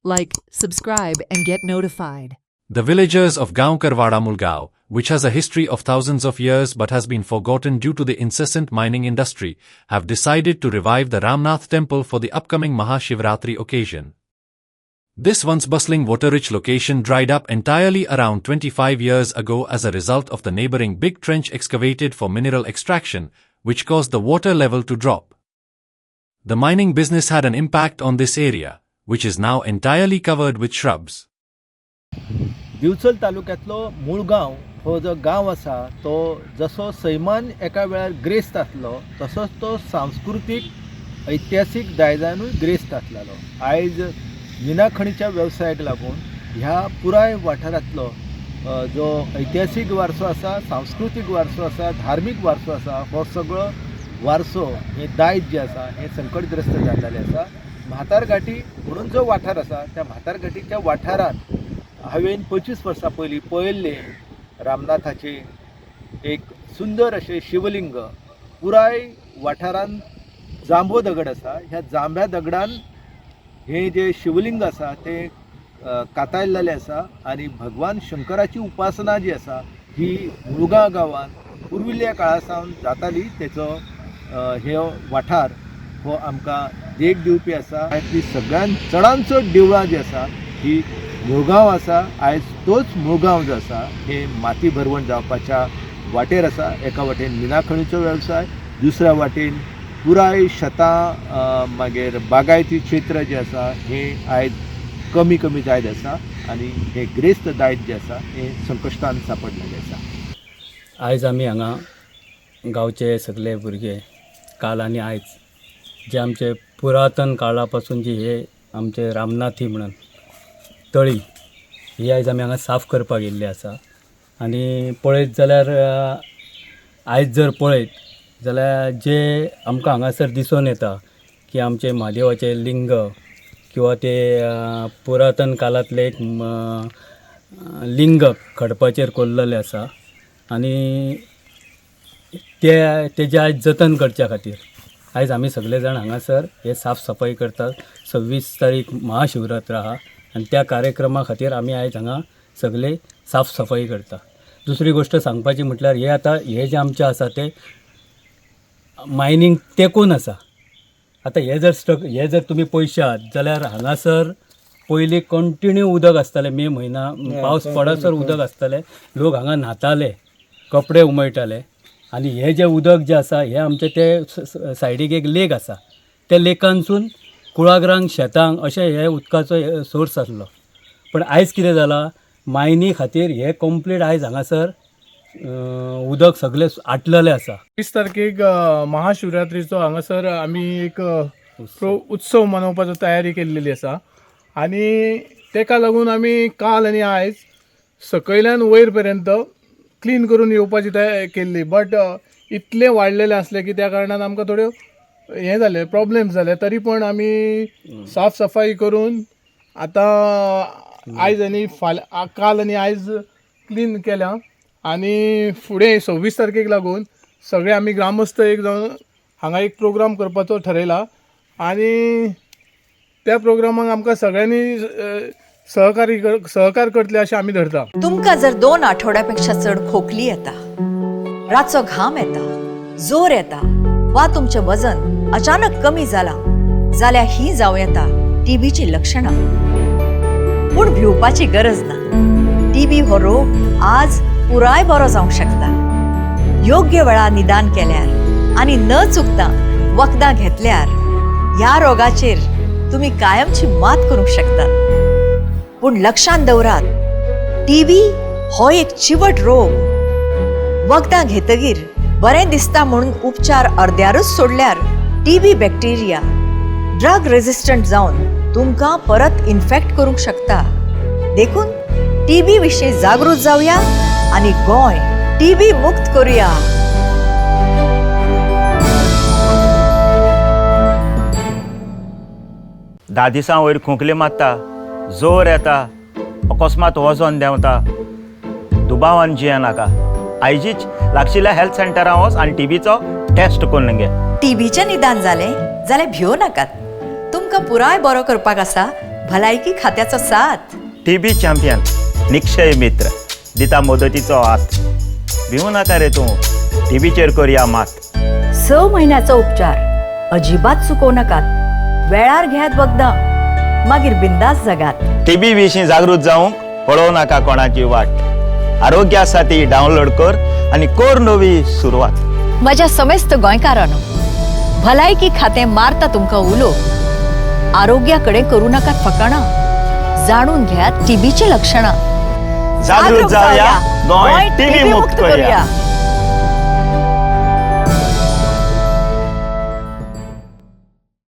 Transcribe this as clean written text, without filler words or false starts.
Like, subscribe and get notified. The villagers of Gaon Karwada Mulgaon, which has a history of thousands of years but has been forgotten due to the incessant mining industry, have decided to revive the Ramnath temple for the upcoming Mahashivratri occasion. This once bustling water-rich location dried up entirely around 25 years ago as a result of the neighboring big trench excavated for mineral extraction, which caused the water level to drop. The mining business had an impact on this area, which is now entirely covered with shrubs. Bicholim तालुक्यातलो मुळगांव हो जो गांव आसा तो जसो सैमान एका वेळार ग्रेस्त आसलो तसोच तो सांस्कृतीक ऐतिहासीक दायजानूय ग्रेस्त आसलेलो. आयज मिना खणीच्या वेवसायाक लागून ह्या पुराय वाठारांतलो जो ऐतिहासीक वारसो आसा, सांस्कृतीक वारसो आसा, धार्मीक वारसो आसा, हो सगळो वारसो हे दायज जे आसा हे संकटग्रस्त जाल्लेले आसा. म्हातारघाटी म्हणून जो वाठार आसा त्या म्हातारघाटीच्या वाठारांत हांवें 25 वर्सां पयलीं पळयल्ले रामनाथाचे एक सुंदर अशें शिवलिंग पुराय वाठारांत जांबो दगड आसा. ह्या जांब्या दगडान हे जे शिवलिंग आसा ते कातायल्लेले आसा आनी भगवान शंकराची उपासना जी आसा ही मुळगांव गांवांत पुर्विल्ल्या काळा सावन जाताली. तेचो हे वाठार हो आमकां देख दिवपी आसा. ती सगळ्यान चडांत चड देवळां जी आसा ही मुळगांव आसा. आयज तोच मुळगांव जो आसा हे माती भरवण जावपाच्या वाटेर आसा. एका वाटेन मिना खणीचो वेवसाय, दुसऱ्या वाटेन पुराय शेतां मागीर बागायती क्षेत्र जे आसा हे आयज कमी कमी जायत आसा आनी हे ग्रेस्त दायज जे आसा हे संकश्टान सांपडलेले आसा. आयज आमी हांगा गांवचे सगळे भुरगे काल आनी आयज जे आमचे पुरातन काळा पासून जी हे आमचे रामनाथी म्हणून तळी ही आयज आमी हांगा साफ करपाक येयल्ली आसा. आनी पळयत जाल्यार आयज जर पळयत जाल्यार जे आमकां हांगासर दिसून येता की आमचे म्हादेवाचे लिंग किंवा ते पुरातन काळांतले एक लिंग खडपाचेर कोरलेले आसा आनी तेजे आयज जतन करच्या खातीर आयज आमी सगळे जाण हांगासर हे साफ सफाई करतात. 26 तारीख महाशिवरात्र आहा आनी त्या कार्यक्रमा खातीर आमी आयज हांगा सगळे साफ सफाई करता. दुसरी गोश्ट सांगपाची म्हटल्यार हे आतां हे जे आमचे आसा ते मायनींग तेंकून आसा. आतां हे जर तुमी पळयशात जाल्यार हांगासर पयलीं कंटिन्यू उदक आसतालें. मे म्हयना पावस पडसर उदक आसतालें. लोक हांगा न्हाताले, कपडे उमयताले आनी हे जे उदक जे आसा हे आमचे ते सायडीक एक लेक आसा. त्या लेकांसून कुळागरांक शेतांक अशें हे उदकाचो सोर्स आसलो. पण आयज कितें जालां मायनी खातीर हे कंप्लीट आयज हांगासर उदक सगळें आटलेलें आसा. 20 तारखेक महाशिवरात्रीचो हांगासर आमी एक उत्सव मनोवपाचो तयारी केल्लेली आसा आनी तेका लागून आमी काल आनी आयज सकयल्यान वयर पर्यंत क्लीन करून येवपाची तयारी केल्ली. बट इतले वाडलेले आसले की त्या कारणान आमकां थोड्यो हे जाले प्रॉब्लेम्स जाले. तरी पण आमी साफ सफाई करून आतां आयज आनी काल आनी आयज क्लीन केल्या आनी फुडें 26 तारखेक लागून सगळे आमी ग्रामस्थ एक जावन हांगा एक प्रोग्राम करपाचो थारायला आनी त्या प्रोग्रामाक आमकां सगळ्यांनी सहकार करतले अशें आमी धरता. तुमकां जर 2 आठवड्यापेक्षा चड खोकली येता, रातचो घाम येता, जोर येता वा तुमचें वजन अचानक कमी जालां जाल्यार ही जावं येता टीबीची लक्षणां. पूण भिवपाची गरज ना. टीबी हो रोग आज पुराय बरो जावंक शकता. योग्य वेळार निदान केल्यार आनी न चुकता वखदां घेतल्यार ह्या रोगाचेर तुमी कायमची मात करूंक शकतात. पूण लक्षांत दवरात, टीबी हो एक चिवट रोग. वखदां घेतगीर बरें दिसता म्हणून उपचार अर्द्यारूच सोडल्यार टीबी बॅक्टेरिया ड्रग रेजिस्टंट जावन तुमकां परत इन्फेक्ट करूंक शकता. देखून टीबी विशीं जागृत जावया आनी गोंय टीबी मुक्त करूया. धा दिसां वयर खोंकली मारता, जोर येता, अकस्मात वजन देंवता, दुबावान जिये नाका. आयजीच लागशिल्ल्या हेल्थ सेंटरांत वच आनी टीबीचो टेस्ट करून घे. टीबीचें निदान जालें जाल्यार भियो नाकात. तुमकां पुराय बरो करपाक आसा भलायकी खात्याचा साथ. टीबी चॅम्पियन निक्षय मित्र दिता मदतीचो हात. भिवू नाका रे तूं, टीबीचेर करया मात. 6 महिन्याचा उपचार अजिबात चुकवू नकात. वेळार घेयात वखदां, मागीर बिंदास जगात. टीबी विशीं जागृत जावंक पळोव नाका कोणाची वाट. आरोग्या साथी डावनलोड कर आनी कर नवी सुरवात. म्हज्या समेस्त गोंयकारांनो, भलायकी खातें मारता तुमकां उलो. आरोग्याकडे करू नका फकाणां. जाणून घ्या टीबीची लक्षणां. जागृत जावया, गोंय टीबी मुक्त करया.